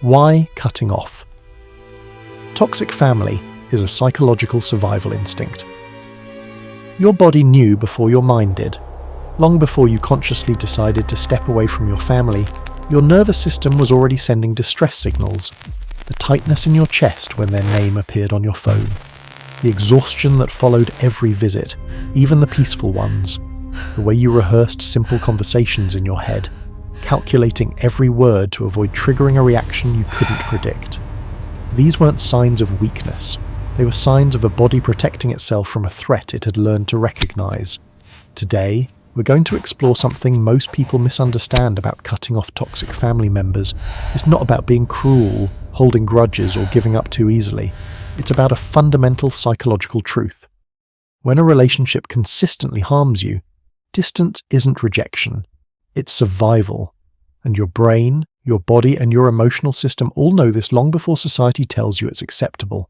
Why cutting off? Toxic family is a psychological survival instinct. Your body knew before your mind did. Long before you consciously decided to step away from your family, your nervous system was already sending distress signals. The tightness in your chest when their name appeared on your phone. The exhaustion that followed every visit, even the peaceful ones. The way you rehearsed simple conversations in your head, calculating every word to avoid triggering a reaction you couldn't predict. These weren't signs of weakness. They were signs of a body protecting itself from a threat it had learned to recognize. Today, we're going to explore something most people misunderstand about cutting off toxic family members. It's not about being cruel, holding grudges, or giving up too easily. It's about a fundamental psychological truth. When a relationship consistently harms you, distance isn't rejection. It's survival. And your brain, your body, and your emotional system all know this long before society tells you it's acceptable.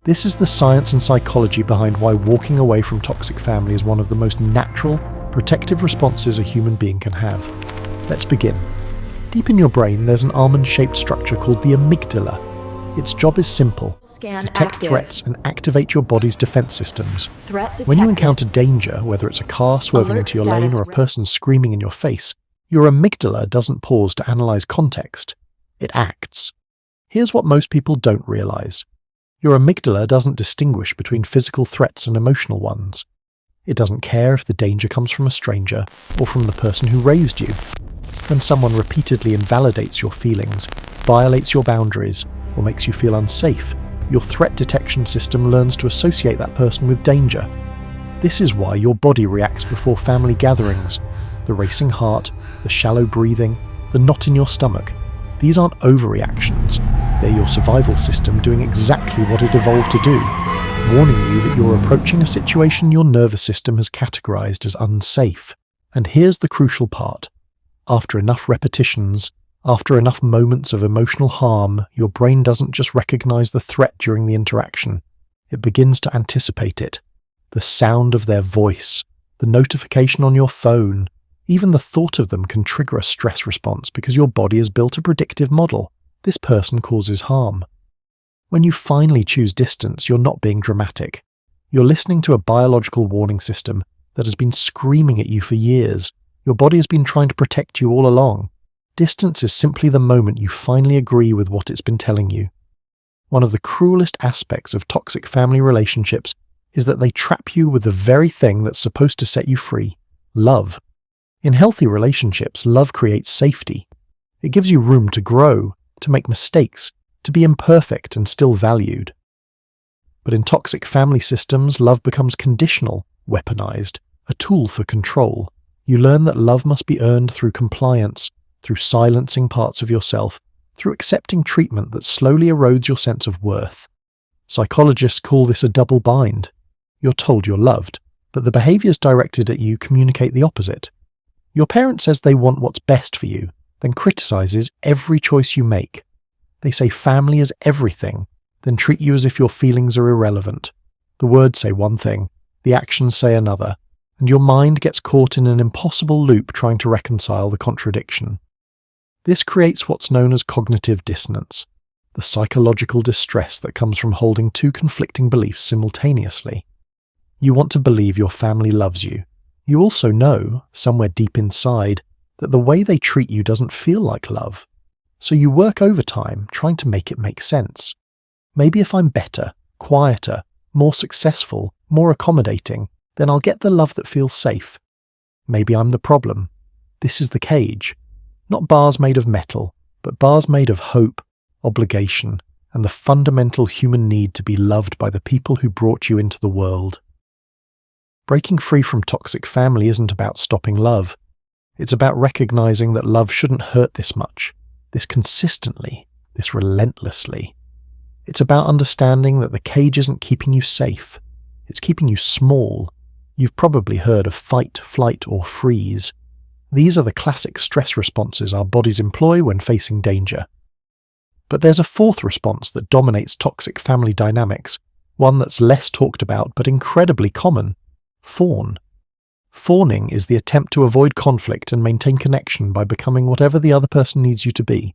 This is the science and psychology behind why walking away from toxic family is one of the most natural, protective responses a human being can have. Let's begin. Deep in your brain, there's an almond-shaped structure called the amygdala. Its job is simple: detect threats and activate your body's defense systems. When you encounter danger, whether it's a car swerving into your lane or a person screaming in your face, your amygdala doesn't pause to analyze context. It acts. Here's what most people don't realize. Your amygdala doesn't distinguish between physical threats and emotional ones. It doesn't care if the danger comes from a stranger or from the person who raised you. When someone repeatedly invalidates your feelings, violates your boundaries, or makes you feel unsafe, your threat detection system learns to associate that person with danger. This is why your body reacts before family gatherings. The racing heart, the shallow breathing, the knot in your stomach. These aren't overreactions. They're your survival system doing exactly what it evolved to do, warning you that you're approaching a situation your nervous system has categorized as unsafe. And here's the crucial part. After enough repetitions, after enough moments of emotional harm, your brain doesn't just recognize the threat during the interaction. It begins to anticipate it. The sound of their voice, the notification on your phone, even the thought of them can trigger a stress response because your body has built a predictive model. This person causes harm. When you finally choose distance, you're not being dramatic. You're listening to a biological warning system that has been screaming at you for years. Your body has been trying to protect you all along. Distance is simply the moment you finally agree with what it's been telling you. One of the cruelest aspects of toxic family relationships is that they trap you with the very thing that's supposed to set you free: love. In healthy relationships, love creates safety. It gives you room to grow, to make mistakes, to be imperfect and still valued. But in toxic family systems, love becomes conditional, weaponized, a tool for control. You learn that love must be earned through compliance, through silencing parts of yourself, through accepting treatment that slowly erodes your sense of worth. Psychologists call this a double bind. You're told you're loved, but the behaviors directed at you communicate the opposite. Your parent says they want what's best for you, then criticizes every choice you make. They say family is everything, then treat you as if your feelings are irrelevant. The words say one thing, the actions say another, and your mind gets caught in an impossible loop trying to reconcile the contradiction. This creates what's known as cognitive dissonance, the psychological distress that comes from holding two conflicting beliefs simultaneously. You want to believe your family loves you. You also know, somewhere deep inside, that the way they treat you doesn't feel like love. So you work overtime trying to make it make sense. Maybe if I'm better, quieter, more successful, more accommodating, then I'll get the love that feels safe. Maybe I'm the problem. This is the cage. Not bars made of metal, but bars made of hope, obligation, and the fundamental human need to be loved by the people who brought you into the world. Breaking free from toxic family isn't about stopping love. It's about recognizing that love shouldn't hurt this much, this consistently, this relentlessly. It's about understanding that the cage isn't keeping you safe. It's keeping you small. You've probably heard of fight, flight, or freeze. These are the classic stress responses our bodies employ when facing danger. But there's a fourth response that dominates toxic family dynamics, one that's less talked about but incredibly common: fawn. Fawning is the attempt to avoid conflict and maintain connection by becoming whatever the other person needs you to be.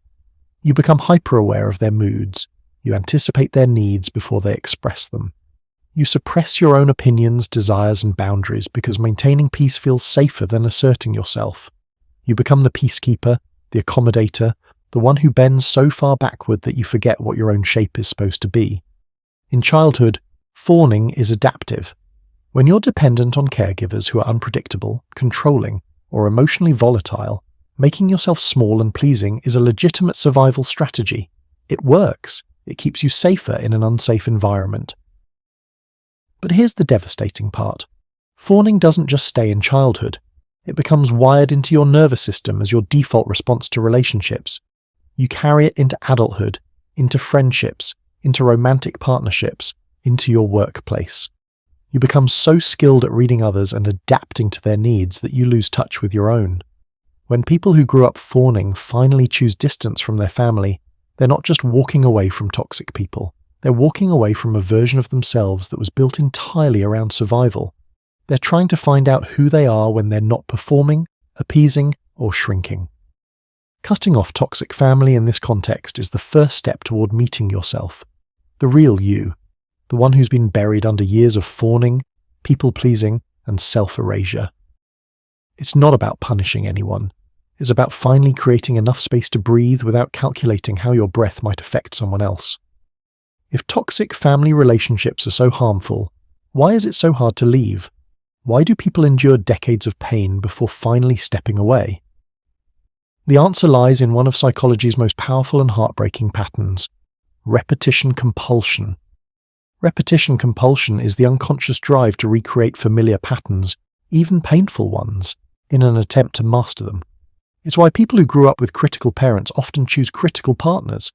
You become hyper-aware of their moods. You anticipate their needs before they express them. You suppress your own opinions, desires, and boundaries because maintaining peace feels safer than asserting yourself. You become the peacekeeper, the accommodator, the one who bends so far backward that you forget what your own shape is supposed to be. In childhood, fawning is adaptive. When you're dependent on caregivers who are unpredictable, controlling, or emotionally volatile, making yourself small and pleasing is a legitimate survival strategy. It works. It keeps you safer in an unsafe environment. But here's the devastating part. Fawning doesn't just stay in childhood. It becomes wired into your nervous system as your default response to relationships. You carry it into adulthood, into friendships, into romantic partnerships, into your workplace. You become so skilled at reading others and adapting to their needs that you lose touch with your own. When people who grew up fawning finally choose distance from their family, they're not just walking away from toxic people. They're walking away from a version of themselves that was built entirely around survival. They're trying to find out who they are when they're not performing, appeasing, or shrinking. Cutting off toxic family in this context is the first step toward meeting yourself, the real you, the one who's been buried under years of fawning, people-pleasing, and self-erasure. It's not about punishing anyone. It's about finally creating enough space to breathe without calculating how your breath might affect someone else. If toxic family relationships are so harmful, why is it so hard to leave? Why do people endure decades of pain before finally stepping away? The answer lies in one of psychology's most powerful and heartbreaking patterns: repetition compulsion. Repetition compulsion is the unconscious drive to recreate familiar patterns, even painful ones, in an attempt to master them. It's why people who grew up with critical parents often choose critical partners.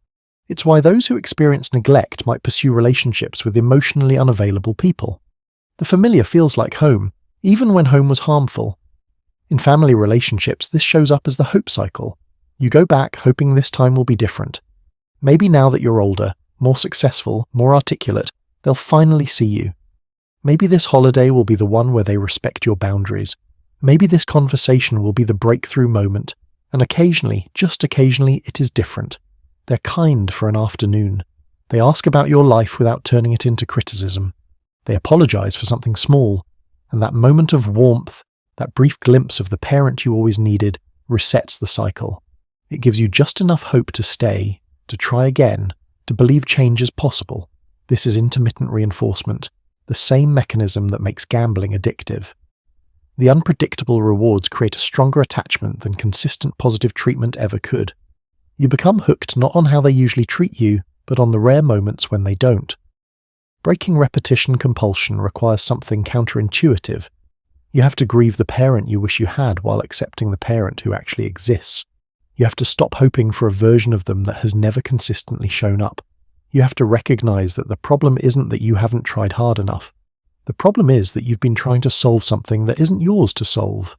It's why those who experience neglect might pursue relationships with emotionally unavailable people. The familiar feels like home, even when home was harmful. In family relationships, this shows up as the hope cycle. You go back hoping this time will be different. Maybe now that you're older, more successful, more articulate, they'll finally see you. Maybe this holiday will be the one where they respect your boundaries. Maybe this conversation will be the breakthrough moment, and occasionally, just occasionally, it is different. They're kind for an afternoon. They ask about your life without turning it into criticism. They apologize for something small, and that moment of warmth, that brief glimpse of the parent you always needed, resets the cycle. It gives you just enough hope to stay, to try again, to believe change is possible. This is intermittent reinforcement, the same mechanism that makes gambling addictive. The unpredictable rewards create a stronger attachment than consistent positive treatment ever could. You become hooked not on how they usually treat you, but on the rare moments when they don't. Breaking repetition compulsion requires something counterintuitive. You have to grieve the parent you wish you had while accepting the parent who actually exists. You have to stop hoping for a version of them that has never consistently shown up. You have to recognize that the problem isn't that you haven't tried hard enough. The problem is that you've been trying to solve something that isn't yours to solve.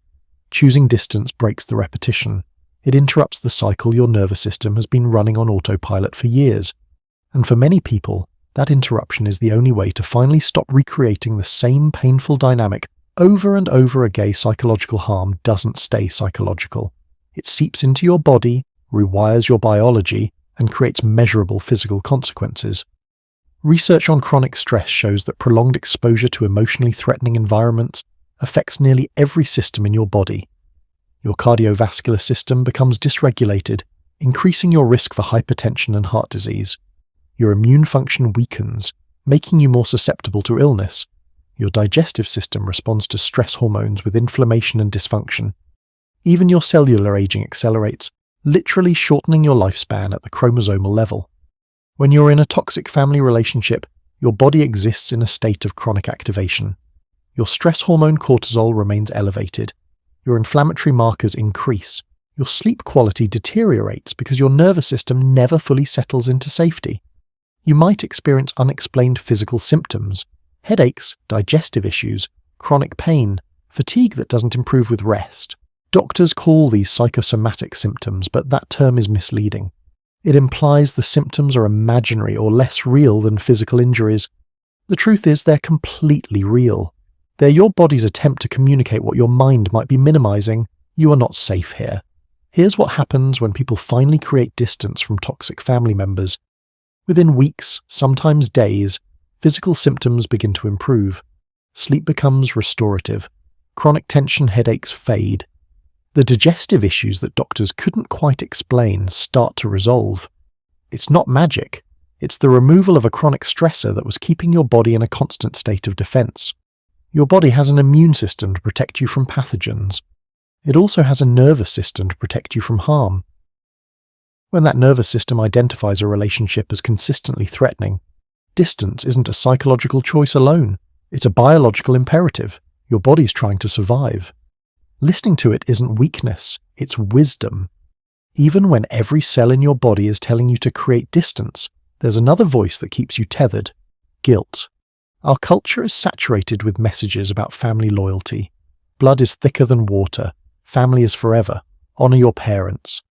Choosing distance breaks the repetition. It interrupts the cycle your nervous system has been running on autopilot for years. And for many people, that interruption is the only way to finally stop recreating the same painful dynamic over and over again. Psychological harm doesn't stay psychological. It seeps into your body, rewires your biology, and creates measurable physical consequences. Research on chronic stress shows that prolonged exposure to emotionally threatening environments affects nearly every system in your body. Your cardiovascular system becomes dysregulated, increasing your risk for hypertension and heart disease. Your immune function weakens, making you more susceptible to illness. Your digestive system responds to stress hormones with inflammation and dysfunction. Even your cellular aging accelerates, literally shortening your lifespan at the chromosomal level. When you're in a toxic family relationship, your body exists in a state of chronic activation. Your stress hormone cortisol remains elevated. Your inflammatory markers increase. Your sleep quality deteriorates because your nervous system never fully settles into safety. You might experience unexplained physical symptoms, headaches, digestive issues, chronic pain, fatigue that doesn't improve with rest. Doctors call these psychosomatic symptoms, but that term is misleading. It implies the symptoms are imaginary or less real than physical injuries. The truth is they're completely real. They're your body's attempt to communicate what your mind might be minimizing. You are not safe here. Here's what happens when people finally create distance from toxic family members. Within weeks, sometimes days, physical symptoms begin to improve. Sleep becomes restorative. Chronic tension headaches fade. The digestive issues that doctors couldn't quite explain start to resolve. It's not magic. It's the removal of a chronic stressor that was keeping your body in a constant state of defense. Your body has an immune system to protect you from pathogens. It also has a nervous system to protect you from harm. When that nervous system identifies a relationship as consistently threatening, distance isn't a psychological choice alone. It's a biological imperative. Your body's trying to survive. Listening to it isn't weakness, it's wisdom. Even when every cell in your body is telling you to create distance, there's another voice that keeps you tethered: guilt. Our culture is saturated with messages about family loyalty. Blood is thicker than water. Family is forever. Honor your parents.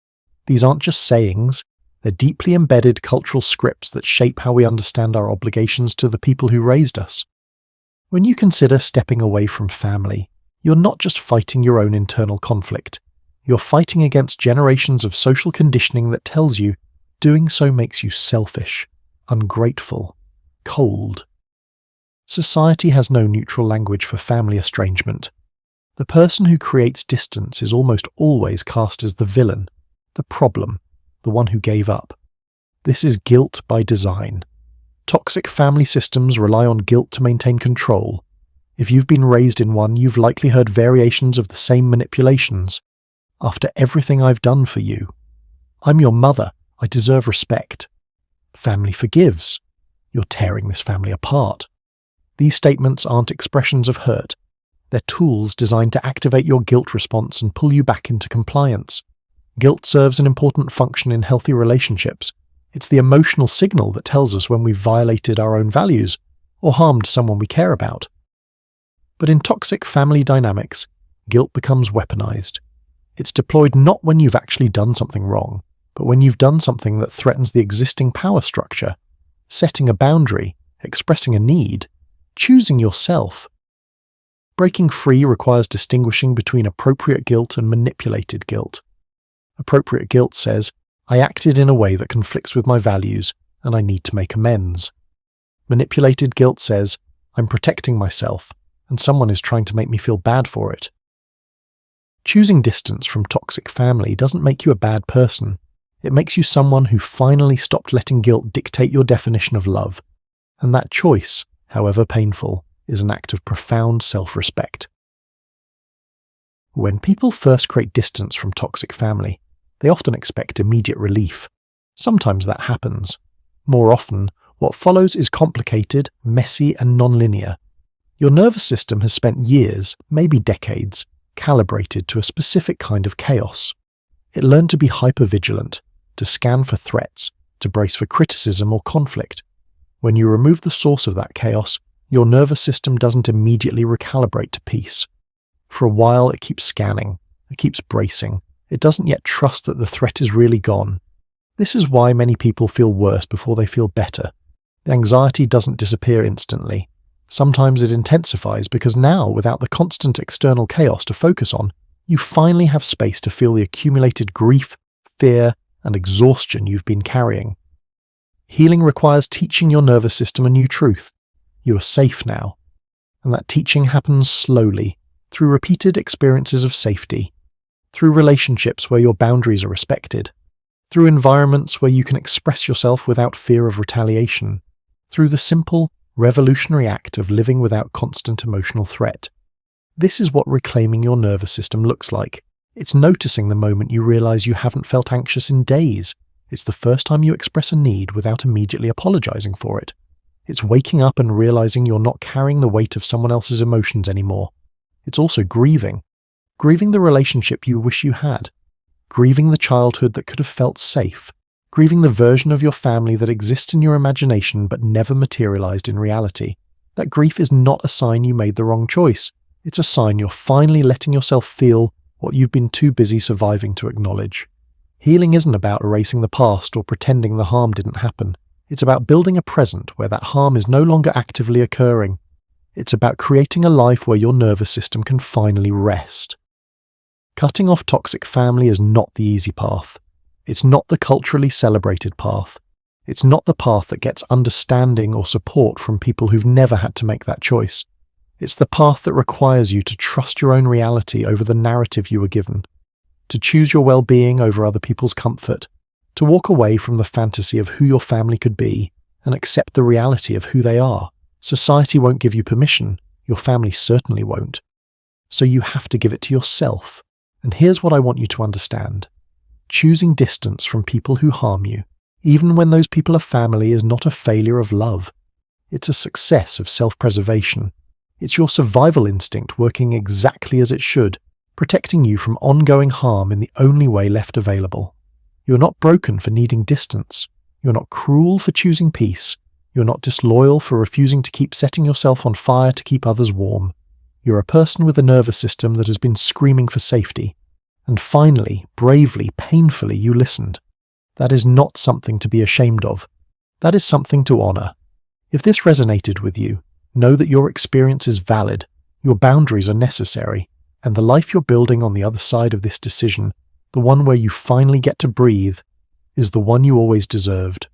These aren't just sayings, they're deeply embedded cultural scripts that shape how we understand our obligations to the people who raised us. When you consider stepping away from family, you're not just fighting your own internal conflict. You're fighting against generations of social conditioning that tells you doing so makes you selfish, ungrateful, cold. Society has no neutral language for family estrangement. The person who creates distance is almost always cast as the villain, the problem, the one who gave up. This is guilt by design. Toxic family systems rely on guilt to maintain control. If you've been raised in one, you've likely heard variations of the same manipulations. After everything I've done for you, I'm your mother, I deserve respect. Family forgives. You're tearing this family apart. These statements aren't expressions of hurt. They're tools designed to activate your guilt response and pull you back into compliance. Guilt serves an important function in healthy relationships. It's the emotional signal that tells us when we've violated our own values or harmed someone we care about. But in toxic family dynamics, guilt becomes weaponized. It's deployed not when you've actually done something wrong, but when you've done something that threatens the existing power structure, setting a boundary, expressing a need, choosing yourself. Breaking free requires distinguishing between appropriate guilt and manipulated guilt. Appropriate guilt says, I acted in a way that conflicts with my values, and I need to make amends. Manipulated guilt says, I'm protecting myself, and someone is trying to make me feel bad for it. Choosing distance from toxic family doesn't make you a bad person. It makes you someone who finally stopped letting guilt dictate your definition of love. And that choice, however painful, is an act of profound self-respect. When people first create distance from toxic family, they often expect immediate relief. Sometimes that happens. More often, what follows is complicated, messy, and non-linear. Your nervous system has spent years, maybe decades, calibrated to a specific kind of chaos. It learned to be hypervigilant, to scan for threats, to brace for criticism or conflict. When you remove the source of that chaos, your nervous system doesn't immediately recalibrate to peace. For a while, it keeps scanning, it keeps bracing. It doesn't yet trust that the threat is really gone. This is why many people feel worse before they feel better. The anxiety doesn't disappear instantly. Sometimes it intensifies because now, without the constant external chaos to focus on, you finally have space to feel the accumulated grief, fear, and exhaustion you've been carrying. Healing requires teaching your nervous system a new truth. You are safe now. And that teaching happens slowly, through repeated experiences of safety, through relationships where your boundaries are respected, through environments where you can express yourself without fear of retaliation, through the simple, revolutionary act of living without constant emotional threat. This is what reclaiming your nervous system looks like. It's noticing the moment you realize you haven't felt anxious in days. It's the first time you express a need without immediately apologizing for it. It's waking up and realizing you're not carrying the weight of someone else's emotions anymore. It's also grieving the relationship you wish you had, grieving the childhood that could have felt safe, grieving the version of your family that exists in your imagination but never materialized in reality. That grief is not a sign you made the wrong choice. It's a sign you're finally letting yourself feel what you've been too busy surviving to acknowledge. Healing isn't about erasing the past or pretending the harm didn't happen. It's about building a present where that harm is no longer actively occurring. It's about creating a life where your nervous system can finally rest. Cutting off toxic family is not the easy path. It's not the culturally celebrated path. It's not the path that gets understanding or support from people who've never had to make that choice. It's the path that requires you to trust your own reality over the narrative you were given, to choose your well-being over other people's comfort, to walk away from the fantasy of who your family could be and accept the reality of who they are. Society won't give you permission. Your family certainly won't. So you have to give it to yourself. And here's what I want you to understand. Choosing distance from people who harm you, even when those people are family, is not a failure of love. It's a success of self-preservation. It's your survival instinct working exactly as it should, protecting you from ongoing harm in the only way left available. You're not broken for needing distance. You're not cruel for choosing peace. You're not disloyal for refusing to keep setting yourself on fire to keep others warm. You're a person with a nervous system that has been screaming for safety. And finally, bravely, painfully, you listened. That is not something to be ashamed of. That is something to honor. If this resonated with you, know that your experience is valid, your boundaries are necessary, and the life you're building on the other side of this decision, the one where you finally get to breathe, is the one you always deserved.